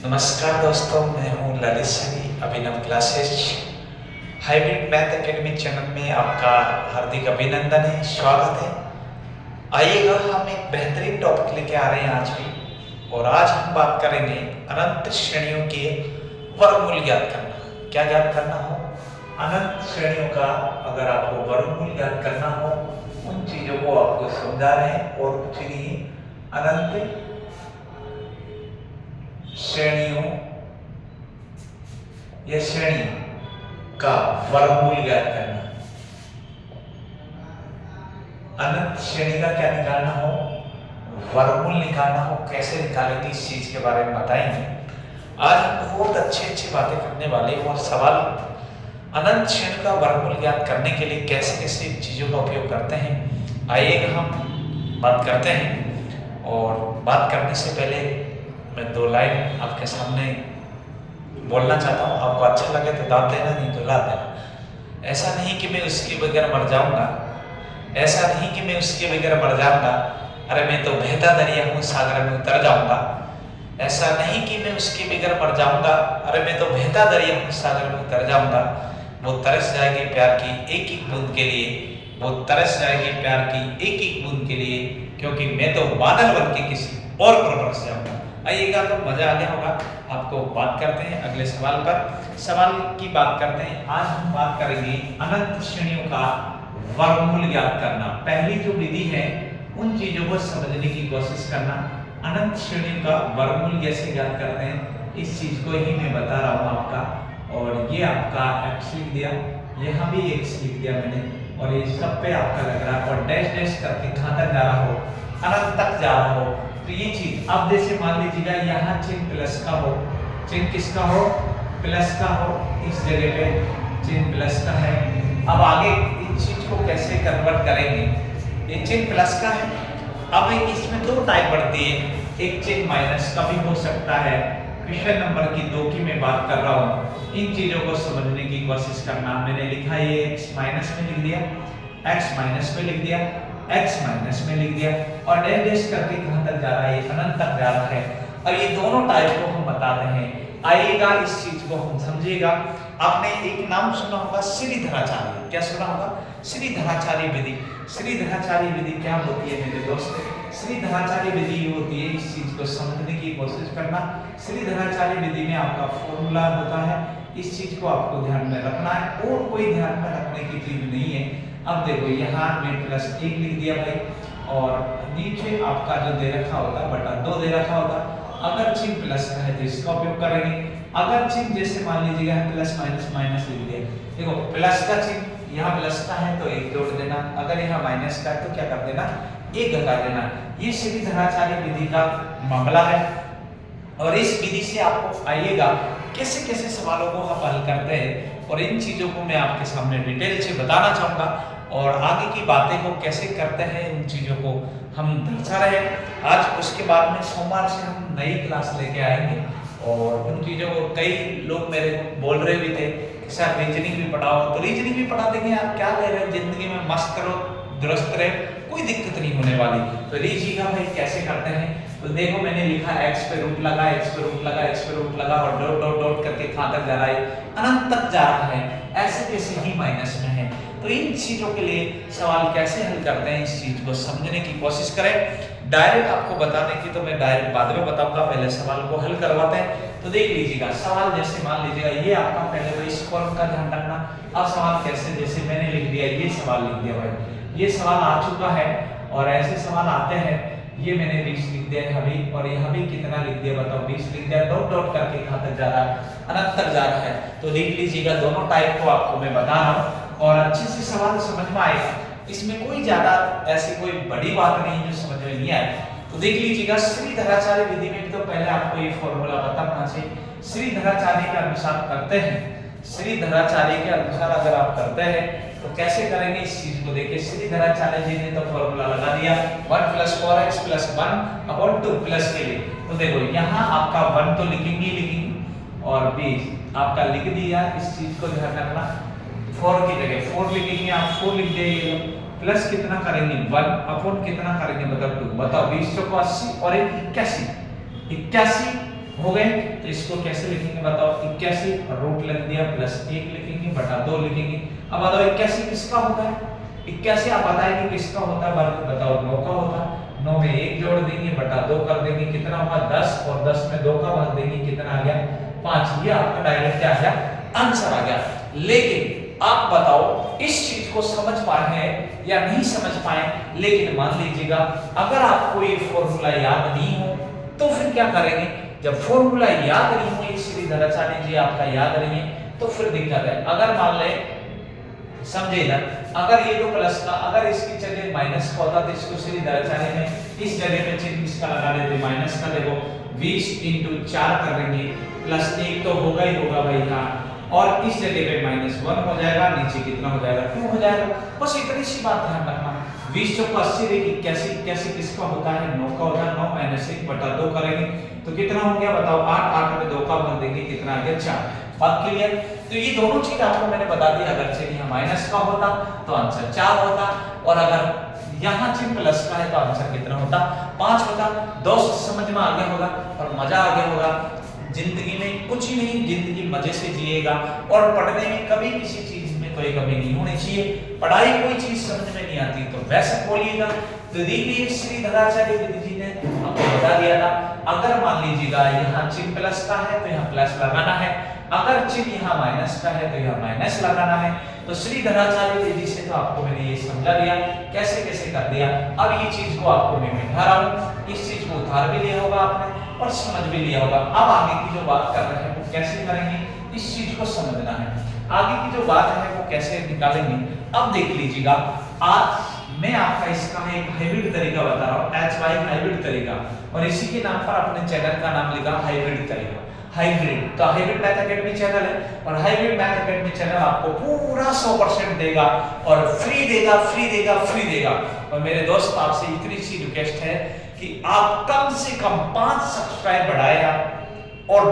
नमस्कार दोस्तों, मैं हूं Lalit Sunny. Abhinav classes hybrid math academy channel में आपका हार्दिक अभिनंदन है, स्वागत है। आइएगा, हम एक बेहतरीन टॉपिक लेके आ रहे हैं आज भी। और आज हम बात करेंगे अनंत श्रेणियों के वर्गमूल ज्ञात करना। क्या ज्ञात करना हो? अनंत श्रेणियों का अगर आपको वर्गमूल ज्ञात करना हो, उन चीजों को आपको समझा रहे हैं। और कुछ नहीं, अनंत श्रेणियों या श्रेणी का वर्गमूल ज्ञात करना। अनंत श्रेणी का क्या निकालना हो? वर्गमूल निकालना हो। कैसे निकालेंगे इस चीज के बारे में बताएंगे। आज हम बहुत अच्छी बातें करने वाले हैं। और सवाल अनंत श्रेणी का वर्गमूल ज्ञात करने के लिए कैसे कैसे चीजों का उपयोग करते हैं, आइएगा हम बात करते हैं। और बात करने से पहले मैं दो लाइन आपके सामने बोलना चाहता हूँ। आपको अच्छा लगे तो दाब देना, नहीं तो ला देना। ऐसा नहीं कि मैं उसके बगैर मर जाऊंगा, ऐसा नहीं कि मैं उसके बगैर मर जाऊंगा, अरे मैं तो बहता दरिया हूँ, सागर में उतर जाऊंगा। ऐसा नहीं कि मैं उसके बगैर मर जाऊंगा, अरे मैं तो बहता दरिया हूँ, सागर में उतर जाऊंगा। वो तरस जाएगी प्यार की एक एक बूंद के लिए, वो तरस जाएगी प्यार की एक एक बूंद के लिए, क्योंकि मैं तो बादल बन के किसी और पर बरस जाऊंगा। आइएगा, तो मजा आ गया होगा आपको। बात करते हैं अगले सवाल पर। सवाल की बात करते हैं। आज हम बात करेंगे अनंत श्रेणियों का वर्गमूल ज्ञात करना। पहली जो विधि है उन चीजों को समझने की कोशिश करना। अनंत श्रेणियों का वर्गमूल कैसे ज्ञात करते हैं, इस चीज को ही मैं बता रहा हूँ आपका। और ये आपका x लिख दिया, यहाँ भी x लिख दिया मैंने, और ये सब पे आपका लग रहा है। और डैश डैश करके कहाँ तक जा रहा हो? अनंत तक जा रहा हो। तो ये चीज अब जैसे मान लीजिएगा यहाँ चिन्ह प्लस का हो, चिन्ह किसका हो? प्लस का हो। इस जगह पे चिन्ह प्लस का है। अब आगे इस चीज को कैसे कन्वर्ट करेंगे? ये चिन्ह प्लस का है। अब इसमें दो टाइप बढ़ती है, एक चिन्ह माइनस का भी हो सकता है। क्वेश्चन नंबर की 2 की मैं बात कर रहा हूँ। इन चीजों को समझने की कोशिश करना। मैंने लिखा ये x माइनस में लिख दिया, x माइनस में लिख दिया, x माइनस में लिख दिया, और डैश डैश करके कहां तक जा रहा है? ये अनंत तक जा रहा है। अब ये दोनों टाइप को हम बताते हैं। आइएगा, इस चीज को हम समझिएगा। आपने एक नाम सुना होगा, श्रीधराचार्य। क्या सुना होगा? श्रीधराचार्य विधि। श्रीधराचार्य विधि क्या होती है मेरे दोस्त? श्रीधराचार्य विधि होती है, इस चीज को समझने की कोशिश करना। श्रीधराचार्य विधि में आपका फॉर्मूला होता है, इस चीज को आपको ध्यान में रखना है, और कोई ध्यान में रखने की चीज नहीं है। अब देखो, यहाँ में प्लस 1 लिख दिया भाई, और नीचे आपका जो दे रखा होगा बटा 2 दे रखा होगा। अगर चिन्ह प्लस का है तो इसका उपयोग करेंगे। अगर चिन्ह जैसे मान लीजिएगा प्लस माइनस माइनस लिख दिया, देखो प्लस का चिन्ह यहाँ प्लस का है तो 1 जोड़ देना, अगर यहाँ माइनस का है तो क्या कर देना? 1 घटा देना। ये श्रीधराचार्य विधि का मामला है। और इस विधि से आपको आइएगा कैसे कैसे सवालों को हम हल करते हैं, और इन चीजों को मैं आपके सामने डिटेल से बताना चाहूंगा। और आगे की बातें को कैसे करते हैं, उन चीजों को हम दर्शा रहे हैं आज। उसके बाद में सोमवार से हम नई क्लास लेके आएंगे, और उन चीजों को कई लोग मेरे को बोल रहे भी थे कि सर रीजनिंग भी पढ़ाओ, तो रीजनिंग भी पढ़ा देंगे। आप क्या ले रहे हैं? जिंदगी में मस्त रहो, दुरुस्त रहे, कोई दिक्कत नहीं होने वाली। तो लीजिएगा भाई कैसे करते हैं। तो देखो, मैंने लिखा x पे रूट लगा, x पे रूट लगा, x पे रूट लगा, और डॉट डॉट डॉट करके कहां तक जा रहा है? अनंत तक जा रहा है। ऐसे कैसे ही माइनस में है। तो इन चीजों के लिए सवाल कैसे हल करते हैं, इस चीज को समझने की कोशिश करें। डायरेक्ट आपको बताने की तो मैं डायरेक्ट बाद में बताऊंगा, पहले सवाल को हल करवाते हैं। तो देख लीजिएगा, सवाल जैसे मान लीजिएगा ये आपका, पहले तो इस फॉर्म का ध्यान रखना। अब सवाल कैसे, जैसे मैंने लिख दिया, ये सवाल लिख दिया भाई, ये सवाल आ चुका है। और ऐसे सवाल आते हैं, ये मैंने 20 लिख दिया है अभी, और यहाँ भी कितना लिख दिया बताओ? 20 लिख दिया। डॉट डॉट करके कहां तक जा रहा है? अनंत तक जा रहा है। तो देख लीजिएगा, दोनों टाइप को आपको मैं बता रहा हूँ, और अच्छे से सवाल समझ में आएगा। इसमें कोई ज्यादा ऐसी कोई बड़ी बात नहीं जो समझ में नहीं आए। तो देख लीजिएगा, श्रीधराचार्य विधि में तो पहले आपको ये फॉर्मूला पता होना चाहिए। श्रीधराचार्य के अनुसार करते हैं, श्रीधराचार्य के अनुसार अगर आप करते हैं तो कैसे करेंगे इस चीज को देखिए। श्रीधराचार्य जी ने तो फॉर्मूला लगा दिया 1 + 4x + 1/2 प्लस के लिए। तो देखो, यहाँ आपका 1 तो लिखेंगे लिखेंगे, और 20 आपका लिख दिया। इस चीज को ध्यान रखना, 4 की जगह 4 लिखेंगे, आप 4 लिख दिए। प्लस कितना करेंगे? 1 अपॉन कितना करेंगे? मतलब 2। बताओ, 20 को 80 और 81, हो गए। तो इसको कैसे लिखेंगे बताओ, 81 और रूट लग दिया प्लस 1 लिखेंगे बटा 2 लिखेंगे। अब बताओ 81 किसका होता है, 81 आप बताएंगे किसका होता है, वर्ग बताओ 9 का होता है। 9 में 1 जोड़ देंगे बटा 2 कर देंगे, कितना होगा 10, और 10 में 2 का भाग देंगे, कितना आ गया 5। ये आपका डायरेक्ट क्या आ गया, आंसर आ गया। लेकिन आप बताओ इस चीज को समझ पाए हैं या नहीं समझ पाए। लेकिन मान लीजिएगा अगर आपको ये फॉर्मूला याद नहीं हो तो फिर क्या करेंगे, जब फॉर्मूला याद नहीं हो, श्रीधराचार्य जी आपका याद नहीं है तो फिर दिक्कत है। अगर मान ले समझे ना, अगर ये जो प्लस का अगर इसकी जगह माइनस का होता तो इसको श्रीधराचार्य ने इस जगह पे चिन्ह इसका लगा देते, माइनस का। देखो 20 × 4 कर देंगे प्लस 1 तो होगा ही होगा भाई यहाँ, और इस जगह पे -1 हो जाएगा, नीचे कितना हो जाएगा 2 हो जाएगा। बस इतनी सी बात ध्यान रखना। 20 चौको 80 देखिए 81 किसका होता है, 9 का होता है। 9 - 1 बटा 2 करेंगे तो कितना हो गया बताओ 8। 8 में 2 का भाग देंगे, कितना आ गया 4। बात क्लियर। तो ये दोनों चीज आपको मैंने बता दी। अगर से यहाँ माइनस का होता तो आंसर 4 होता, और अगर यहाँ चिन्ह प्लस का है तो आंसर कितना होता 5 होता। दोस्त समझ में आ गया होगा और मजा आ गया होगा। जिंदगी में कुछ ही नहीं, जिंदगी मजे से जिएगा, और पढ़ने में कभी किसी चीज में कोई कमी नहीं होनी चाहिए। पढ़ाई कोई चीज समझ में नहीं आती तो वैसे बोलिएगा। तो देखिए श्रीधराचार्य जी ने आपको बता दिया था, अगर मान लीजिएगा यहाँ चिन्ह प्लस का है तो यहाँ प्लस लगाना है, अगर चिन्ह यहाँ माइनस का है तो यहाँ माइनस लगाना है। तो श्रीधराचार्य जी से तो आपको मैंने ये समझा दिया, कैसे कैसे कर दिया। अब ये चीज को आपको मैं बिठा रहा हूँ, इस चीज को उतार भी लिया होगा आपने और समझ भी लिया होगा। अब आगे की जो बात कर रहे हैं वो कैसे करेंगे, इस चीज को समझना है। आगे की जो बात है वो कैसे निकालेंगे, अब देख लीजिएगा। आज मैं आपका इसका एक हाइब्रिड तरीका बता रहा हूँ, HY हाइब्रिड तरीका, और इसी के नाम पर अपने चैनल का नाम लिखा हाइब्रिड तरीका। हाइब्रिड तो हाइब्रिड मैथ एकेडमी चैनल है, और हाइब्रिड मैथ एकेडमी चैनल आपको पूरा 100% देगा और फ्री देगा, फ्री देगा, फ्री देगा। और मेरे दोस्त आपसे इतनी सी रिक्वेस्ट है कि आप कम से कम 5 सब्सक्राइब बढ़ाए यार, और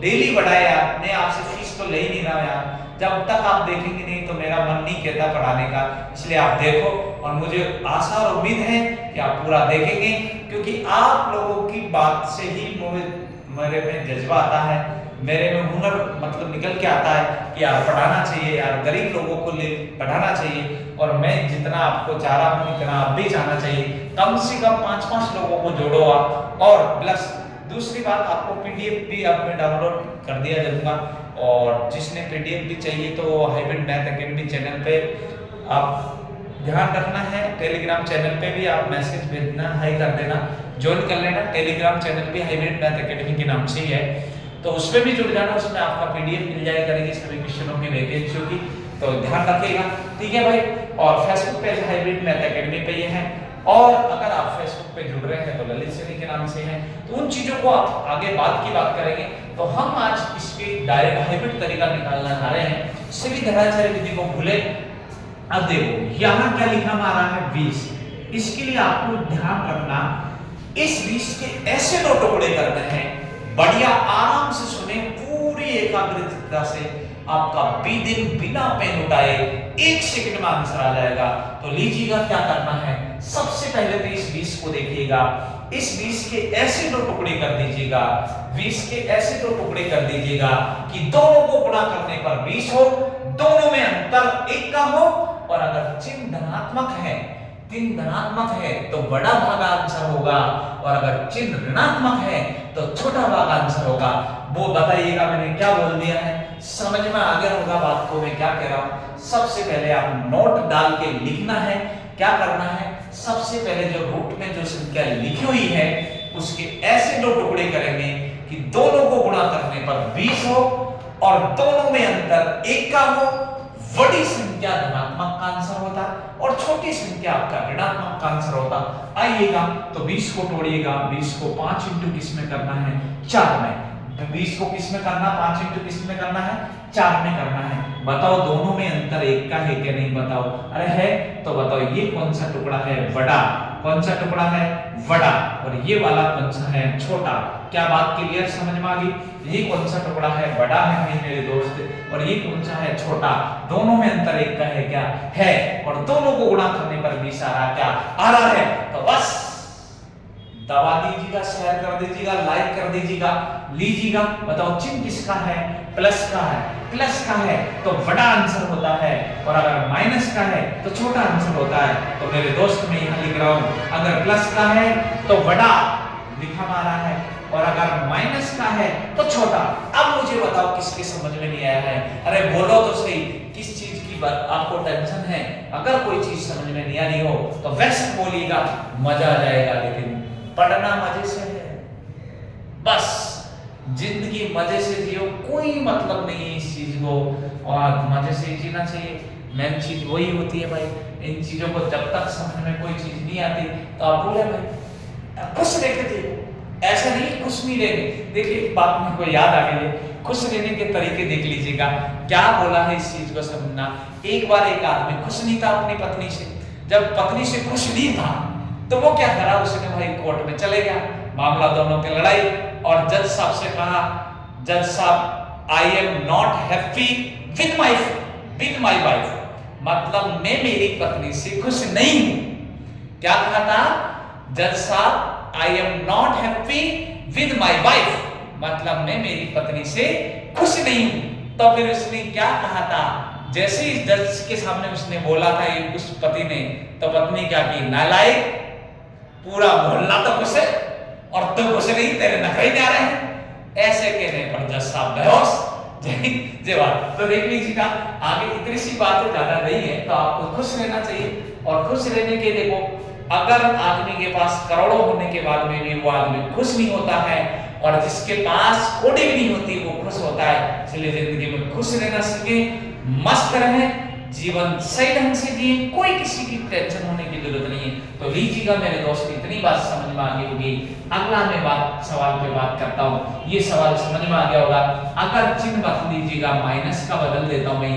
डेली बढ़ाए यार। मैं आपसे फीस तो ले ही नहीं रहा यार, जब तक आप देखेंगे नहीं तो मेरा मन नहीं कहता पढ़ाने का। इसलिए आप देखो, और मुझे आशा और उम्मीद है कि आप पूरा देखेंगे, क्योंकि आप लोगों की बात से ही मेरे में जज्बा आता है, मेरे में हुनर मतलब निकल के आता है कि यार पढ़ाना चाहिए यार, गरीब लोगों को पढ़ाना चाहिए। और मैं जितना आपको चाह रहा हूँ इतना आप भी चाहना चाहिए। कम से कम 5-5 लोगों को जोड़ो आप। और प्लस दूसरी बात, आपको PDF भी आप में डाउनलोड कर दिया जाऊंगा, और जिसने PDF भी चाहिए तो हाइब्रिड मैथ एकेडमी चैनल पे आप ध्यान रखना है। टेलीग्राम चैनल पे भी आप मैसेज भेजना, हाई कर देना, ज्वाइन कर लेना। टेलीग्राम चैनल भी हाइब्रिड मैथ एकेडमी के नाम से ही है, तो उस पर भी जुड़ जाना। उसमें आपका PDF मिल जाया करेगी सभी क्वेश्चनों की, वैकेंसियों की, तो ध्यान रखिएगा, ठीक है भाई। और Facebook page hybrid math academy पे ये है, और अगर आप फेसबुक पे जुड़ रहे हैं तो ललित सैनी के नाम से हैं। तो उन चीजों को आप आगे बाद की बात करेंगे। तो हम आज इसके डायरेक्ट हाइब्रिड तरीका निकालना चाह रहे हैं। श्रीधराचार्य विधि को भूले। अब देखो यहाँ क्या लिखा हमारा है 20। इसके लिए आपको ध्यान रखना, इस 20 के ऐसे 2 टुकड़े करने हैं। बढ़िया आराम से सुने, पूरी एकाग्रता से, आपका दिन बिना पेन उठाए 1 सेकंड में आंसर आ जाएगा। तो लीजिएगा क्या करना है। सबसे पहले तो इस 20 को देखिएगा, इस 20 के ऐसे 2 टुकड़े कर दीजिएगा, 20 के ऐसे 2 टुकड़े कर दीजिएगा कि दोनों को गुणा करने पर 20 हो, दोनों में अंतर 1 का हो, और अगर चिन्ह धनात्मक है, चिन्ह धनात्मक है तो बड़ा भाग आंसर होगा, और अगर चिन्ह ऋणात्मक है तो छोटा भाग आंसर होगा। वो बताइएगा मैंने क्या बोल दिया है, समझ में आ गया होगा बात को मैं क्या कह रहा हूं। सबसे पहले आप नोट डाल के लिखना है। क्या करना है, सबसे पहले जो रूट में जो संख्या लिखी हुई है उसके ऐसे 2 टुकड़े करेंगे कि दोनों को गुणा करने पर 20 हो, और दोनों में अंतर 1 का हो। बड़ी संख्या धनात्मक का आंसर होता, और छोटी संख्या आपका ऋणात्मक का आंसर होता। आइएगा तो 20 को तोड़िएगा। 20 को 5 इंटू किस में करना है, 4 में। 20 को किस में करना, 5 इंटू किस में करना है, 4 में करना है। बताओ दोनों में अंतर 1 का है क्या, नहीं बताओ। अरे है तो बताओ ये कौन सा टुकड़ा है, बड़ा। कौन सा टुकड़ा है, बड़ा, और ये वाला कौन सा है, छोटा। क्या बात क्लियर समझ में आ गई। ये कौन सा टुकड़ा है, बड़ा है मेरे दोस्त, और ये कौन सा है, छोटा। दोनों में अंतर 1 का है क्या, है, और दोनों को गुणा करने पर 20 आ रहा, क्या आ रहा है। तो बस दबा दीजिएगा, शेयर कर दीजिएगा, लाइक कर दीजिएगा, लीजिएगा। बताओ चिन्ह किसका है? प्लस का है। प्लस का है तो बड़ा आंसर होता है, और अगर माइनस का है तो छोटा आंसर होता है। तो मेरे दोस्त मैं यहाँ लिख रहा हूँ, अगर प्लस का है तो बड़ा लिखा मारा है, और अगर माइनस का है तो छोटा। अब मुझे बताओ किसके समझ में नहीं आया है? अरे बोलो तो सही, किस चीज की बात आपको टेंशन है? अगर कोई चीज समझ में नहीं आ रही हो तो वैसे बोलिएगा, मजा आ जाएगा। लेकिन पढ़ना मजे से है, बस जिंदगी मजे से जियो, कोई मतलब नहीं है इस चीज को, और मजे से जीना चाहिए। मेन चीज वही होती है भाई, इन चीजों को जब तक समझ में कोई चीज नहीं आती तो आप बोले भाई खुश रहते थे, ऐसा नहीं खुश नहीं रहने। देखिए एक बात मेरे को याद आ गई है, खुश रहने के तरीके देख लीजिएगा। क्या बोला है इस चीज को समझना। एक बार एक आदमी खुश नहीं था अपनी पत्नी से, जब पत्नी से खुश नहीं था तो वो क्या करा, उसने भाई कोर्ट में चले गया, मामला दोनों की लड़ाई, और जज साहब से कहा, जज साहब I am not happy with my wife, मतलब मैं मेरी पत्नी से खुश नहीं हूं। क्या कहा था जज साहब? I am not happy with my wife, मतलब मैं मेरी पत्नी से खुश नहीं हूं। तो फिर उसने क्या कहा था? जैसे ही जज के सामने उसने बोला था ये उस पति ने, तो पत्नी क्या की? नालायक, पूरा मोहल्ला तो खुश है और तुम खुश नहीं, तेरे नखरे नहीं आ रहे हैं। ऐसे कहने पर जज साहब बेहोश। जय बात। तो देख लीजिएगा आगे इतनी सी बातें ज्यादा नहीं है, तो आपको खुश रहना चाहिए। और खुश रहने के देखो, अगर आदमी के पास करोड़ों होने के बाद में भी वो आदमी खुश नहीं होता है, और जिसके पास कोड़ी भी नहीं होती वो खुश होता है। इसलिए जिंदगी में खुश रहना सीखे, मस्त रहें, जीवन सही ढंग से जिए, कोई किसी की टेंशन होने की जरूरत नहीं है। तो लीजिएगा मेरे दोस्त, इतनी बात समझ में आ गई होगी। अगला मैं सवाल पे बात करता हूँ, ये सवाल समझ में आ गया होगा। अगर चिन्ह बदल लीजिएगा, माइनस का बदल देता हूँ मैं,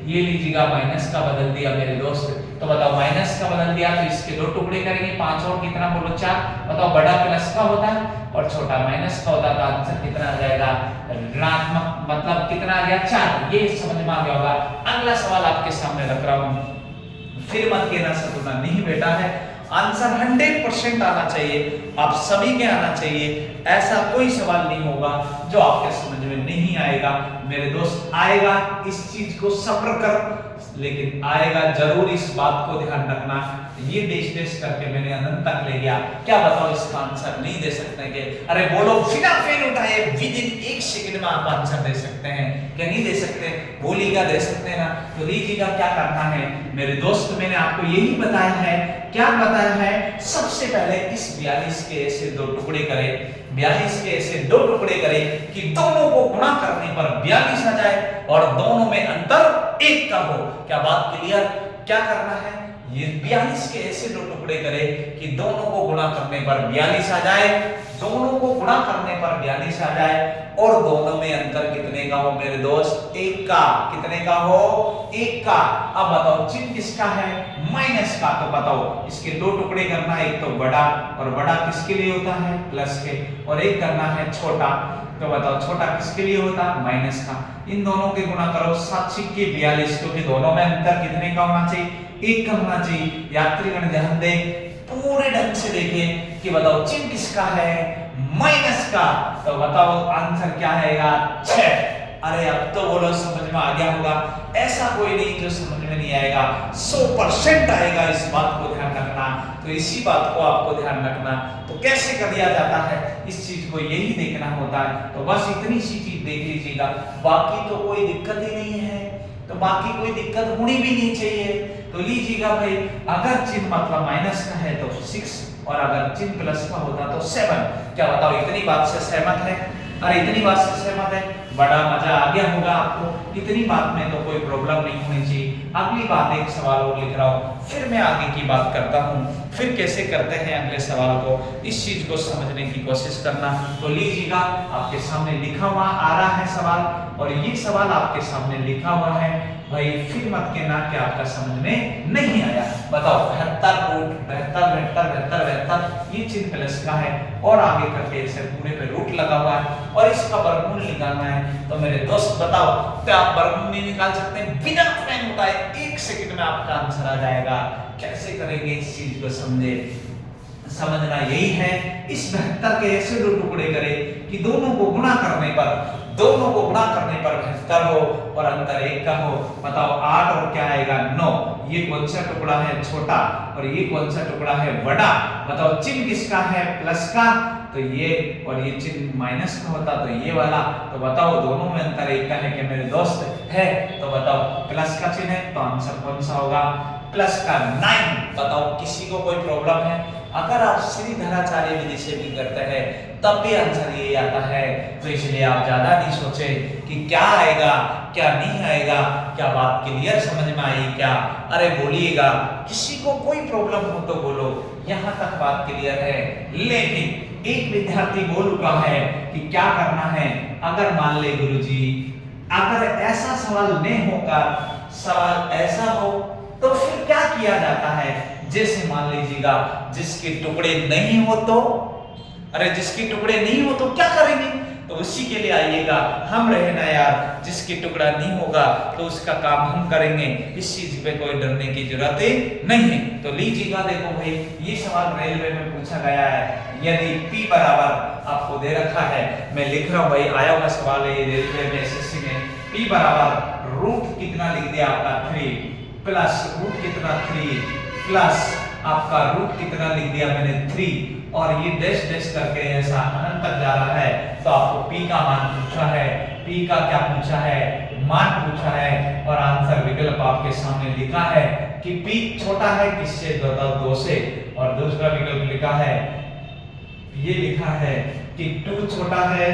ये लीजिएगा माइनस का बदल दिया मेरे दोस्त। तो बताओ माइनस का बदल दिया तो इसके दो टुकड़े करेंगे, 5 और कितना बोलो 4। बताओ बड़ा प्लस का होता है और छोटा माइनस का होता है, तो आंसर कितना आ जाएगा? ऋणात्मक, मतलब कितना आ गया? 4। ये समझ में आ गया होगा। अगला सवाल आपके सामने रख रहा हूं, फिर मत कहना सतुना नहीं बेटा है, आंसर 100% आना चाहिए, आप सभी के आना चाहिए। ऐसा कोई सवाल नहीं होगा जो आपके समझ में नहीं आएगा मेरे दोस्त। आएगा, इस चीज को सब्र कर, लेकिन आएगा जरूर, इस बात को ध्यान रखना। ये देश करके मैंने अनंत तक ले गया, क्या बताओ इसका आंसर नहीं दे सकते कि? अरे बोलो बिना पेन उठाए विद इन 1 सेकंड में आप आंसर दे सकते हैं, क्या नहीं दे सकते? बोलिएगा दे सकते हैं ना। तो लीजिएगा क्या करना है मेरे दोस्त, मैंने आपको यही बताया है। क्या बताया है? सबसे पहले इस 42 के ऐसे 2 टुकड़े करें, 42 के ऐसे 2 टुकड़े करें कि दोनों को गुणा करने पर 42 आ जाए और दोनों में अंतर 1 का हो। क्या बात क्लियर? क्या करना है? ये 42 के ऐसे 2 टुकड़े करें कि दोनों को गुणा करने पर 42 आ जाए, दोनों को गुणा करने पर 42 आ जाए, और दोनों में अंतर कितने का हो मेरे दोस्त? 1 का। कितने का हो? 1 का। अब बताओ चिन्ह किसका है? माइनस का। तो बताओ इसके 2 टुकड़े करना है, एक तो बड़ा, और बड़ा किसके लिए होता है? प्लस के, और एक करना है छोटा। तो बताओ छोटा किसके लिए होता? माइनस का। इन दोनों के गुणा करो 7 सिक्के 42, क्योंकि दोनों में अंतर कितने का होना चाहिए? 1 का होना चाहिए। यात्रीगण ध्यान दें, पूरे ढंग से देखें कि बताओ चिन्ह किसका है? माइनस का। तो बताओ आंसर क्या आएगा? 6। अरे अब तो बोलो समझ में आ गया होगा। ऐसा कोई नहीं जो समझ में नहीं आएगा, 100% आएगा, इस बात को ध्यान रखना। तो इसी बात को आपको ध्यान रखना। तो कैसे कर दिया जाता है इस चीज को, यही देखना होता है। तो बस इतनी सी चीज देख लीजिएगा, बाकी तो कोई दिक्कत ही नहीं है, तो बाकी कोई दिक्कत होनी भी नहीं चाहिए। तो लीजिएगा भाई, अगर चिन्ह मतलब माइनस का है तो 6, और अगर चिन्ह प्लस का होता तो 7। क्या बताओ इतनी बात से सहमत है? अरे इतनी बात से सहमत है? बड़ा मजा आ गया होगा आपको। इतनी बात में तो कोई प्रॉब्लम नहीं होनी चाहिए। अगली बात, एक सवाल और लिख रहा हूँ, फिर मैं आगे की बात करता हूँ। फिर कैसे करते हैं अगले सवाल को, इस चीज को समझने की कोशिश करना। तो लीजिएगा आपके सामने लिखा हुआ आ रहा है सवाल, और ये सवाल आपके सामने लिखा हुआ है भाई। फिर मत कहना कि आपका समझ में नहीं आया। बताओ 72 रूट 72 ये चिन्ह प्लस का है, और आगे करके इसे पूरे पे रूट लगा हुआ है, और इसका वर्गमूल निकालना है। तो मेरे दोस्त बताओ, क्या आप वर्गमूल नहीं निकाल सकते बिना पेन उठाए? 1 सेकंड में आपका आंसर आ जाएगा। कैसे करेंगे इस चीज को समझे, समझना यही है। इस 72 के ऐसे दो टुकड़े करें कि दोनों को गुणा करने पर 72 हो और अंतर 1 का हो। बताओ 8 और क्या आएगा 9। ये कौन सा टुकड़ा है छोटा और ये कौन सा टुकड़ा है बड़ा। बताओ चिन्ह किसका है प्लस का, तो ये, और ये चिन्ह माइनस का होता तो ये वाला। तो बताओ दोनों में अंतर 1 का है कि मेरे दोस्त है। तो बताओ प्लस का चिन्ह है तो आंसर कौन सा होगा प्लस का 9। बताओ किसी को कोई प्रॉब्लम है? अगर आप श्रीधराचार्य विधि से भी करते हैं तब भी आंसर ये आता है। तो इसलिए आप ज्यादा नहीं सोचे कि क्या आएगा क्या नहीं आएगा, क्या बात क्लियर समझ में आई क्या? अरे बोलिएगा, किसी को कोई प्रॉब्लम हो तो बोलो, यहाँ तक बात क्लियर है। लेकिन एक विद्यार्थी बोल रहा है कि क्या करना है, अगर मान ले गुरुजी अगर ऐसा सवाल नहीं होगा, सवाल ऐसा हो तो फिर क्या किया जाता है? जैसे मान लीजिएगा जिसके टुकड़े नहीं हो तो, अरे जिसके टुकड़े नहीं हो तो क्या करेंगे? तो उसी के लिए आइएगा, हम रहे ना यार, जिसके टुकड़ा नहीं होगा तो उसका काम हम करेंगे, इस चीज पे कोई डरने की जरूरत नहीं है। तो लीजिएगा, देखो भाई ये सवाल रेलवे में पूछा गया है। यदि P बराबर आपको दे रखा है, मैं लिख रहा हूं भाई, आया हुआ सवाल है रेलवे में एसएससी में। P बराबर रूट कितना लिख दिया आपका 3 प्लस रूट कितना 3 प्लस आपका रूट कितना लिख दिया मैंने 3, और ये डैश डैश करके ऐसा अनंत तक जा रहा है। तो आपको P का मान पूछा है, P का क्या पूछा है? मान पूछा है, और आंसर विकल्प आपके सामने लिखा है कि P छोटा है किससे? 2 से, और दूसरा विकल्प लिखा है, ये लिखा है कि 2 छोटा है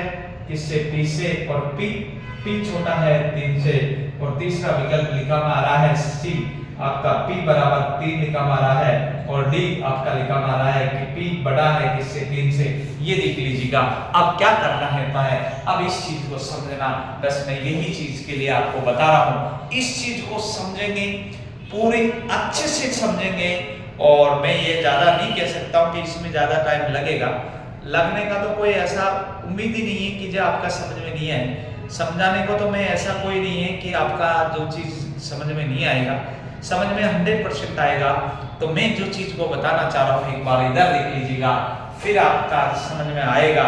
किससे? P से, और P छोटा है 3 से, और तीसरा विकल्प लिखा आ रहा है C, आपका P बराबर 3 लिखा आ रहा है, और D आपका लिखा आ रहा है कि P बड़ा है किससे? 3 से। ये देख लीजिएगा। अब क्या करना है, अब इस चीज को समझना, बस मैं यही चीज के लिए आपको बता रहा हूं। इस चीज को समझेंगे, पूरे अच्छे से समझेंगे, और मैं ये ज्यादा नहीं कह सकता हूं कि इसमें ज्यादा टाइम लगेगा। लगने का तो कोई ऐसा उम्मीद ही नहीं है कि जो आपका समझ में नहीं आए। समझाने को तो मैं ऐसा कोई नहीं है कि आपका जो चीज समझ में नहीं आएगा, समझ में 100% आएगा। तो मैं जो चीज को बताना चाह रहा हूँ, एक बार इधर देख लीजिएगा, फिर आपका समझ में आएगा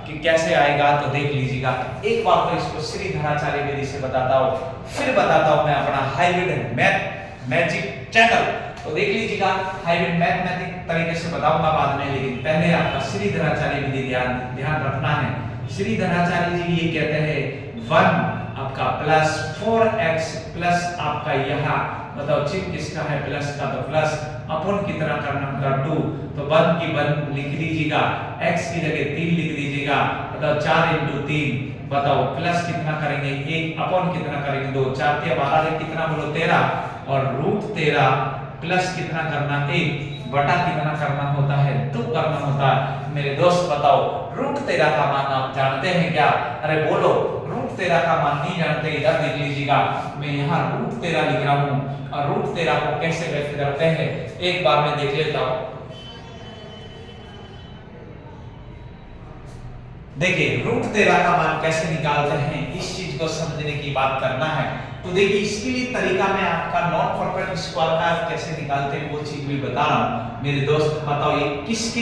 कि कैसे आएगा। तो देख लीजिएगा, एक बार तो इसको श्रीधराचार्य विधि से बताता हूँ, फिर बताता हूँ मैं अपना हाइब्रिड मैथ मैजिक चैनल। तो देख लीजिएगा, हाइब्रिड मैथमेटिक तरीके से बताऊंगा बाद में, लेकिन पहले आपका श्रीधराचार्य विधि ध्यान रखना है। श्रीधराचार्य जी ये कहते हैं 1 आपका प्लस 4x प्लस आपका यहाँ, बताओ चिन्ह किसका है प्लस का, तो प्लस अपन की तरह करना होगा 2, तो 1 की 1 लिख लीजिएगा, x की जगह 3 लिख दीजिएगा। बताओ 4 × 3, बताओ प्लस कितना करेंगे 1, अपन कितना करेंगे 2, 4 × 12 कितना बोलो 13, और रूट 13 प्लस कितना करना 1 बटा कितना करना होता है 2 करना होता है। मेरे दोस्त बताओ रूट 13 का मान आप जानते हैं क्या? अरे बोलो, रूट 13 का मान नहीं जानते? इधर देख लीजिएगा, मैं यहाँ रूट 13 लिख रहा हूँ, और रूट 13 को कैसे व्यक्त करते हैं एक बार मैं देख लेता हूँ। देखिए रूट 13 का मान कैसे निकालते हैं, इस चीज को समझने की बात करना है। तो देखिए इसके लिए तरीका मैं आपका नॉन परफेक्ट स्क्वायर का कैसे निकालते हैं वो चीज भी बता रहा हूँ। मेरे दोस्त बताओ ये किसके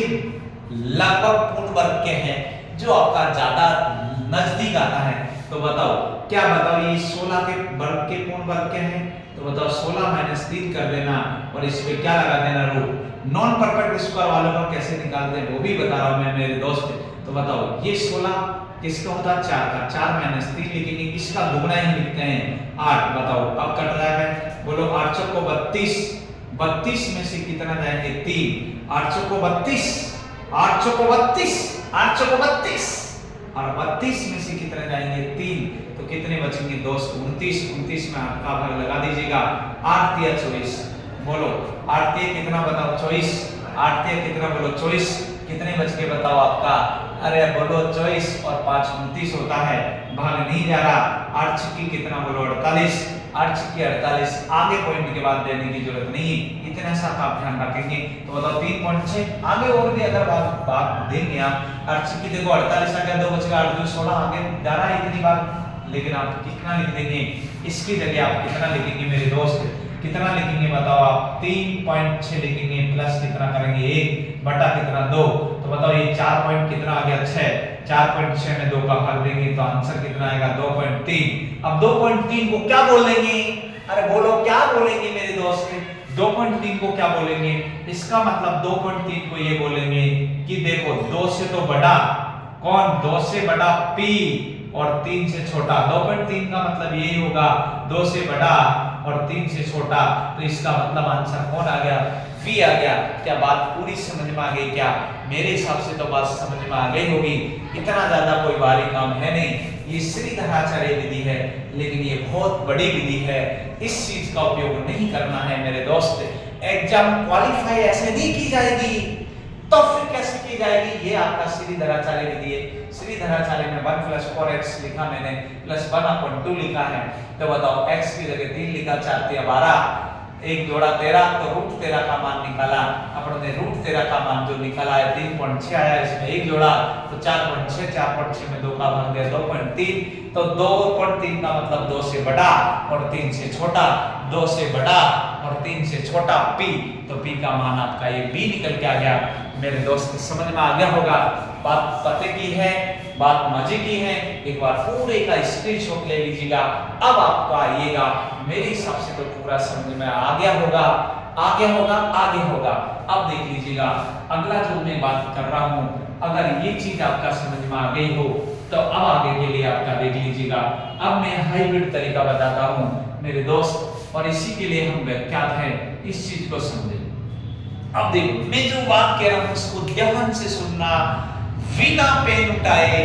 लगभग पूर्ण वर्ग के हैं, जो आपका ज्यादा नजदीक आता है? तो बताओ क्या, बताओ ये 16 के वर्ग के पूर्ण वर्ग के हैं, तो बताओ 16 - 3 कर देना, और इस पे क्या लगा देना रूट। नॉन परफेक्ट स्क्वायर वालों को कैसे निकालते हैं वो भी बता रहा हूँ मैं मेरे दोस्त। तो बताओ ये 16 किसका होता है 4 का, 4 - 3 लिखेंगे, किसका दुगना ही लिखते हैं 8। बताओ अब कट जाएगा, बोलो 8 चौको 32, 32 में से कितना जाएंगे 3, 8 चौको 32, 8 चौको 32, 8 चौको 32, और 32 में से कितने जाएंगे 3, तो कितने बचेंगे दोस्त 29, 29 में 8 का भाग लगा दीजिएगा, 8 × 24, बोलो 8 × कितना बताओ 24, 8 × कितना बोलो 24, कितने बच के बताओ आपका, अरे बोलो 24 और 5 29 होता है, भाग नहीं जा रहा, 8 × कितना बोलो 48, 8 × 48, आगे पॉइंट के बाद देने की जरूरत नहीं है, इतना सा आप ध्यान रखेंगे। तो बताओ 3.6, आगे और भी अगर बात देंगे आप 8 × देखो 48 आ गया, 2 बचेगा 8 × 16, आगे जा रहा है इतनी बार, लेकिन आप कितना लिख देंगे, इसकी जगह आप कितना लिखेंगे मेरे दोस्त, कितना लिखेंगे बताओ आप 3.6 लिखेंगे, प्लस कितना करेंगे 1, बटा कितना 2। तो बताओ ये 4 पॉइंट कितना आ गया 6, 4.6 में 2 का भाग देंगे तो आंसर कितना आएगा 2.3। अब 2.3 को क्या बोलेंगे, अरे बोलो क्या बोलेंगे मेरे दोस्त, 2.3 को क्या बोलेंगे, इसका मतलब 2.3 को ये बोलेंगे कि देखो 2 से तो बड़ा कौन, 2 से बड़ा P और 3 से छोटा। 2.3 का मतलब यही होगा 2 से बड़ा और 3 से छोटा, तो इसका मतलब आंसर कौन आ गया, V आ गया। क्या बात पूरी समझ में आ गई क्या? मेरे हिसाब से तो बात समझ में आ गई होगी, इतना ज्यादा कोई भारी काम है नहीं। ये श्रीधराचार्य विधि है, लेकिन ये बहुत बड़ी विधि है, इस चीज का उपयोग नहीं करना है मेरे दोस्त। एग्जाम क्वालिफाई ऐसे नहीं की जाएगी, तो फिर कैसे की जाएगी? ये आपका श्रीधराचार्य विधि है। श्रीधराचार्य में 1 + 4x लिखा मैंने, प्लस 1/2 लिखा है। तो बताओ x की जगह 3 लिखा, 4 × 12, 1 जोड़ा 13, तो √13 का मान निकाला। अपने √13 का मान जो निकाला है 3.6 आया, इसमें 1 जोड़ा तो 4.6, 4.6 में 2 का भाग दिया 2.3। तो 2.3 का मतलब 2 से बड़ा और 3 से छोटा, 2 से बड़ा और 3 से छोटा P, तो P का मान आपका ये B निकल के आ गया। मेरे दोस्त समझ में आ गया होगा, बात पते की है, बात मजे की है। एक बार पूरे का स्क्रीनशॉट ले लीजिएगा। अब आपको आइएगा, मेरे हिसाब से तो पूरा समझ में आ गया होगा, आगे होगा, आगे होगा। अब देख लीजिएगा अगला जो मैं बात कर रहा हूं, अगर ये चीज आपका समझ में आ गई हो तो अब आगे के लिए आपका देख लीजिएगा। अब मैं हाइब्रिड तरीका बताता हूं मेरे दोस्त, और इसी के लिए हम व्याख्यात हैं, इस चीज को समझे। अब देखो मैं जो बात कह रहा हूं उसको ध्यान से सुनना, बिना पेन उठाए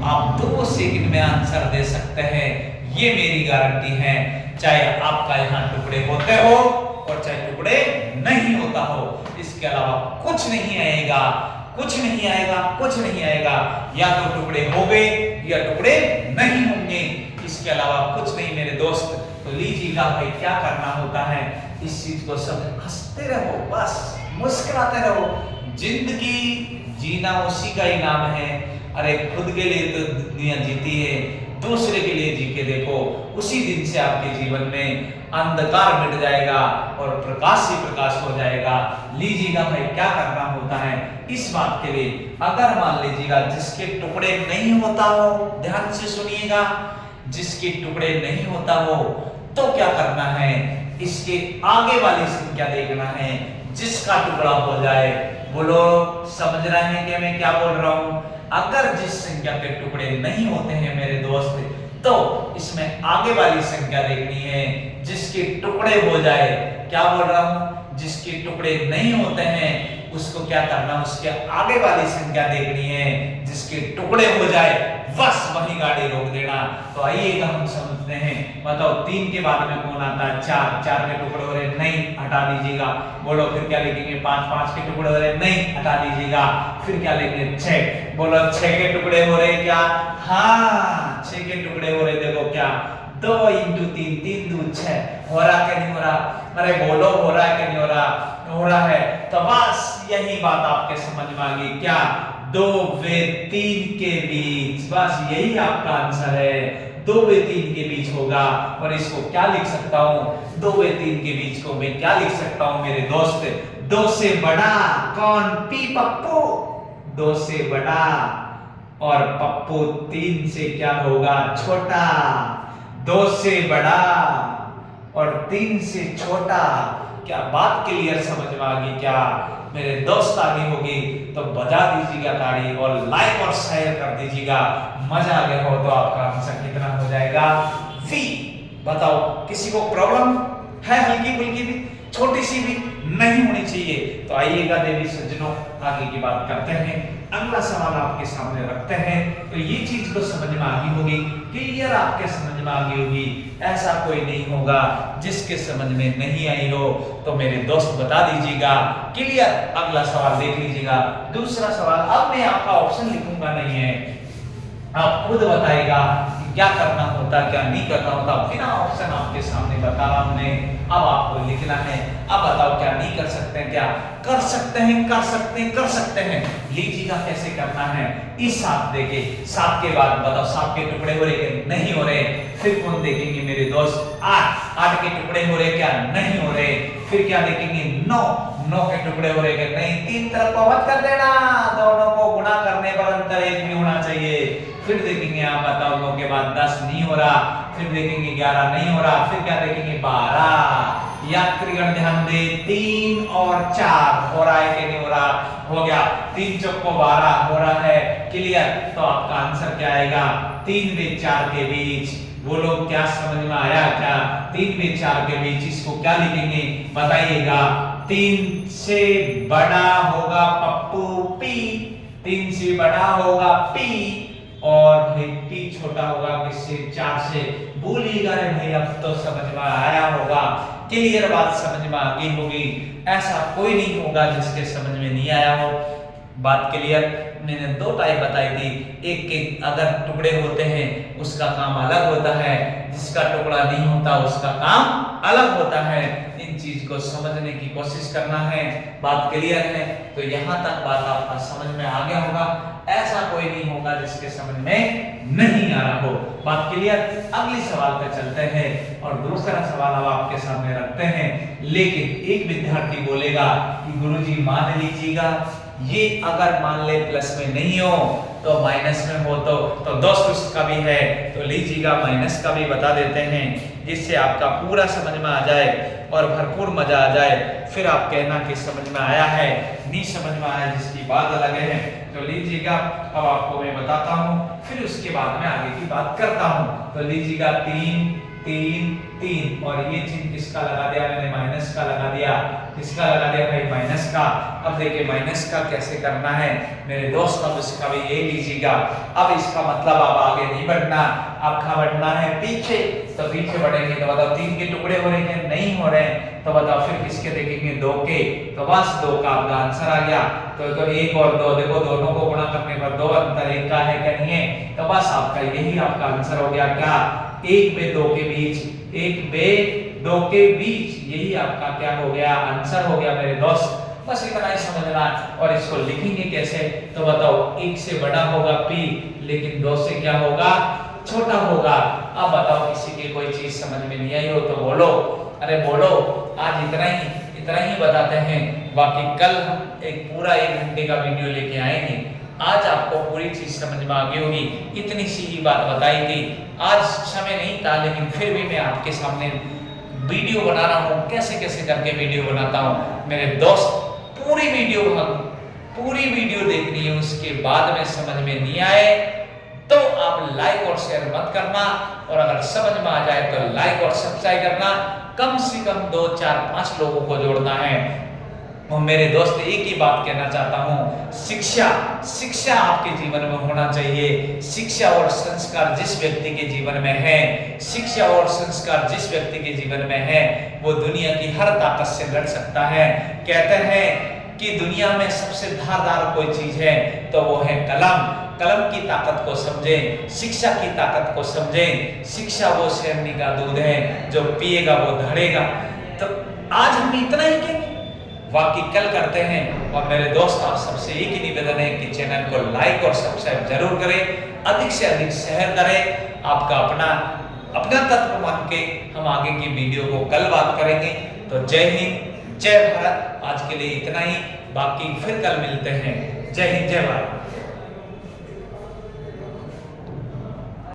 आप 2 सेकंड में आंसर दे सकते हैं, ये मेरी गारंटी है। चाहे आपका यहाँ टुकड़े होते हो और चाहे टुकड़े नहीं होता हो, इसके अलावा कुछ नहीं आएगा, कुछ नहीं आएगा, कुछ नहीं आएगा। या तो टुकड़े हो गए या टुकड़े नहीं होंगे, इसके अलावा कुछ नहीं मेरे दोस्त। तो लीजिएगा भाई, क्या करना होता है, इस चीज को सब हंसते रहो, बस मुस्कुराते रहो। जिंदगी जीना उसी का ही नाम है। अरे खुद के लिए तो दुनिया जीती है, दूसरे के लिए जी के देखो, उसी दिन से आपके जीवन में अंधकार मिट जाएगा और प्रकाश ही प्रकाश हो जाएगा। लीजिएगा भाई, क्या करना होता है इस बात के लिए, अगर मान लीजिएगा जिसके टुकड़े नहीं होता हो, ध्यान से सुनिएगा, जिसके टुकड़े नहीं होता हो तो क्या करना है, इसके आगे वाली संख्या देखना है, जिसका टुकड़ा हो जाए। बोलो समझ रहे हैं कि मैं क्या बोल रहा हूं? अगर जिस संख्या के टुकड़े नहीं होते हैं मेरे दोस्त, तो इसमें आगे वाली संख्या देखनी है, जिसके टुकड़े हो जाए। क्या बोल रहा हूं? जिसके टुकड़े नहीं होते हैं उसको क्या करना, उसके आगे वाली संख्या देखनी है, जिसके टुकड़े हो जाए बस वही गाड़ी रोक देना। तो आइएगा हम समझते हैं। बताओ 3 के बाद में कौन आता है? 4, 4 के टुकड़े हो रहे, नहीं, हटा दीजिएगा। बोलो फिर क्या लिखेंगे? 5, 5 के टुकड़े हो रहे, नहीं, हटा दीजिएगा। फिर क्या लिखेंगे? 6, बोलो 6 के टुकड़े हो रहे क्या? हाँ 6 के टुकड़े हो रहे, देखो क्या 2 × 3, 3 × 6, हो रहा क्या नहीं हो रहा? अरे बोलो हो रहा है कि नहीं हो रहा? हो रहा है। तो बस यही बात आपके समझ में आ गई क्या? 2 व 3 के बीच, बस यही आपका आंसर है। 2 व 3 के बीच होगा। और इसको क्या लिख सकता हूं? 2 व 3 के बीच को मैं क्या लिख सकता हूं मेरे दोस्त? 2 से बड़ा कौन? P, पप्पू 2 से बड़ा, और पप्पू 3 से क्या होगा? छोटा। 2 से बड़ा और 3 से छोटा। क्या बात क्लियर समझ में आ गई क्या मेरे दोस्त? आगे होगी तो बजा दीजिएगा ताली और लाइक और शेयर कर दीजिएगा। मजा आ गया हो तो आपका आंसर कितना हो जाएगा? V। बताओ किसी को प्रॉब्लम है? हल्की फुल्की भी, छोटी सी भी नहीं होनी चाहिए। तो आइएगा देवी सज्जनों, आगे की बात करते हैं। अगला सवाल आपके सामने रखते हैं। तो ये चीज को समझ में आ गई होगी, क्लियर आपके समझ में आ गई होगी। ऐसा कोई नहीं होगा जिसके समझ में नहीं आई हो। तो मेरे दोस्त बता दीजिएगा क्लियर। अगला सवाल देख लीजिएगा। दूसरा सवाल, अब मैं आपका ऑप्शन लिखूंगा नहीं है, आप खुद बताइएगा क्या करना होता, क्या नहीं करना होता। बिना ऑप्शन आपके सामने बता रहा हमने, अब आपको लिखना है। अब बताओ क्या नहीं कर सकते हैं? क्या कर सकते हैं? कर सकते हैं, कर सकते हैं। लीजिएगा कैसे करना है। इस 7 देके 7 के बाद बताओ 7 के टुकड़े हो रहे नहीं हो रहे? फिर कौन देखेंगे मेरे दोस्त? 8 के टुकड़े हो रहे क्या? नहीं हो रहे। फिर क्या देखेंगे 9, 9 के टुकड़े हो रहे नहीं, 3 तरफ को मत कर देना, दोनों को गुणा करने पर अंतर 1 भी होना चाहिए। फिर देखेंगे आप बताओ 9 के बाद 10 नहीं हो रहा, फिर देखेंगे 11 नहीं हो रहा, फिर क्या देखेंगे 12। याद करिए, ध्यान दे 3 और 4 हो रहा है कि नहीं हो रहा, हो गया 3 चौको 12 हो रहा है, क्लियर। तो आपका आंसर क्या आएगा 3 व 4 के बीच। वो लोग क्या समझ में आया क्या, 3 व 4 के बीच इसको क्या लिखेंगे बताइएगा। 3 से बड़ा होगा पप्पू पी, 3 से बड़ा होगा पी, और पी छोटा होगा किससे 4 से। बोलिएगा रे भाई, अब तो समझ में आया होगा, क्लियर बात समझ में आ गई होगी। ऐसा कोई नहीं होगा जिसके समझ में नहीं आया हो। बात क्लियर। मैंने 2 टाइप बताई थी, एक के अगर टुकड़े होते हैं उसका काम अलग होता है, जिसका टुकड़ा नहीं होता उसका काम अलग होता है। इन चीज को समझने की कोशिश करना है। बात क्लियर है। तो यहाँ तक बात आपका समझ में आ गया होगा। ऐसा कोई नहीं होगा जिसके समझ में नहीं आ रहा हो। बात क्लियर। अगले सवाल पे चलते हैं और दूसरा सवाल अब आपके सामने रखते हैं। लेकिन एक विद्यार्थी बोलेगा कि गुरुजी मान लीजिएगा ये अगर मान ले प्लस में नहीं हो तो माइनस में हो, तो दोस्त उसका भी है, तो लीजिएगा माइनस का भी बता देते हैं, जिससे आपका पूरा समझ में आ जाए और भरपूर मजा आ जाए। फिर आप कहना कि समझ में आया है, नहीं समझ में आया जिसकी बात अलग है। तो लीजिएगा अब आपको मैं बताता हूँ, फिर उसके बाद में आगे की बात करता हूँ। तो लीजिएगा 3 3 3 और ये चिन्ह किसका लगा दिया मैंने, माइनस का लगा दिया। किसका लगा दिया भाई, माइनस का। अब देखिए माइनस का कैसे करना है मेरे दोस्त, अब इसका भी ये लीजिएगा। अब इसका मतलब अब आगे नहीं बढ़ना, आपका बढ़ना है पीछे। तो पीछे बढ़ेंगे तो बताओ 3 के टुकड़े हो रहे हैं नहीं हो रहे, तो बताओ फिर किसके देखेंगे 2 के। तो बस 2 का आपका आंसर आ गया। तो 1 और 2 देखो, दोनों को गुणा करने पर 2 अंतर 1 का है क्या नहीं है, तो बस आपका यही आपका आंसर हो गया। क्या 1 व 2 के बीच, 1 व 2 के बीच, यही आपका क्या हो गया आंसर हो गया मेरे दोस्त। बस इतना ही समझना। और इसको लिखेंगे कैसे, तो बताओ 1 से बड़ा होगा p, लेकिन 2 से क्या होगा छोटा होगा। अब बताओ किसी की कोई चीज समझ में नहीं आई हो तो बोलो, अरे बोलो। आज इतना ही बताते हैं, बाकी कल हम एक पूरा 1 घंटे का वीडियो लेके आएंगे। आज आपको पूरी चीज समझ में आ गई होगी। इतनी सी ही बात बताई थी, आज समय नहीं था, लेकिन फिर भी मैं आपके सामने वीडियो बना रहा हूँ। कैसे कैसे करके वीडियो बनाता हूँ मेरे दोस्त, पूरी वीडियो देखनी है। उसके बाद में समझ में नहीं आए तो आप लाइक और शेयर मत करना, और अगर समझ में आ जाए तो लाइक और सब्सक्राइब करना। कम से कम 2 4 5 लोगों को जोड़ना है। और मेरे दोस्त एक ही बात कहना चाहता हूँ, शिक्षा आपके जीवन में होना चाहिए। शिक्षा और संस्कार जिस व्यक्ति के जीवन में है, शिक्षा और संस्कार जिस व्यक्ति के जीवन में है, वो दुनिया की हर ताकत से लड़ सकता है। कहते हैं कि दुनिया में सबसे धारदार कोई चीज है तो वो है कलम। कलम की ताकत को समझें, शिक्षा की ताकत को समझें। शिक्षा वो शेरनी का दूध है, जो पिएगा वो धड़ेगा। तो आज हम इतना ही कहेंगे, बाकी कल करते हैं। और मेरे दोस्त आप सबसे एक ही निवेदन है कि चैनल को लाइक और सब्सक्राइब जरूर करें, अधिक से अधिक शेयर करें। आपका अपना तत्व मान के हम आगे की वीडियो को कल बात करेंगे। तो जय हिंद, जय भारत। आज के लिए इतना ही, बाकी फिर कल मिलते हैं। जय हिंद, जय भारत।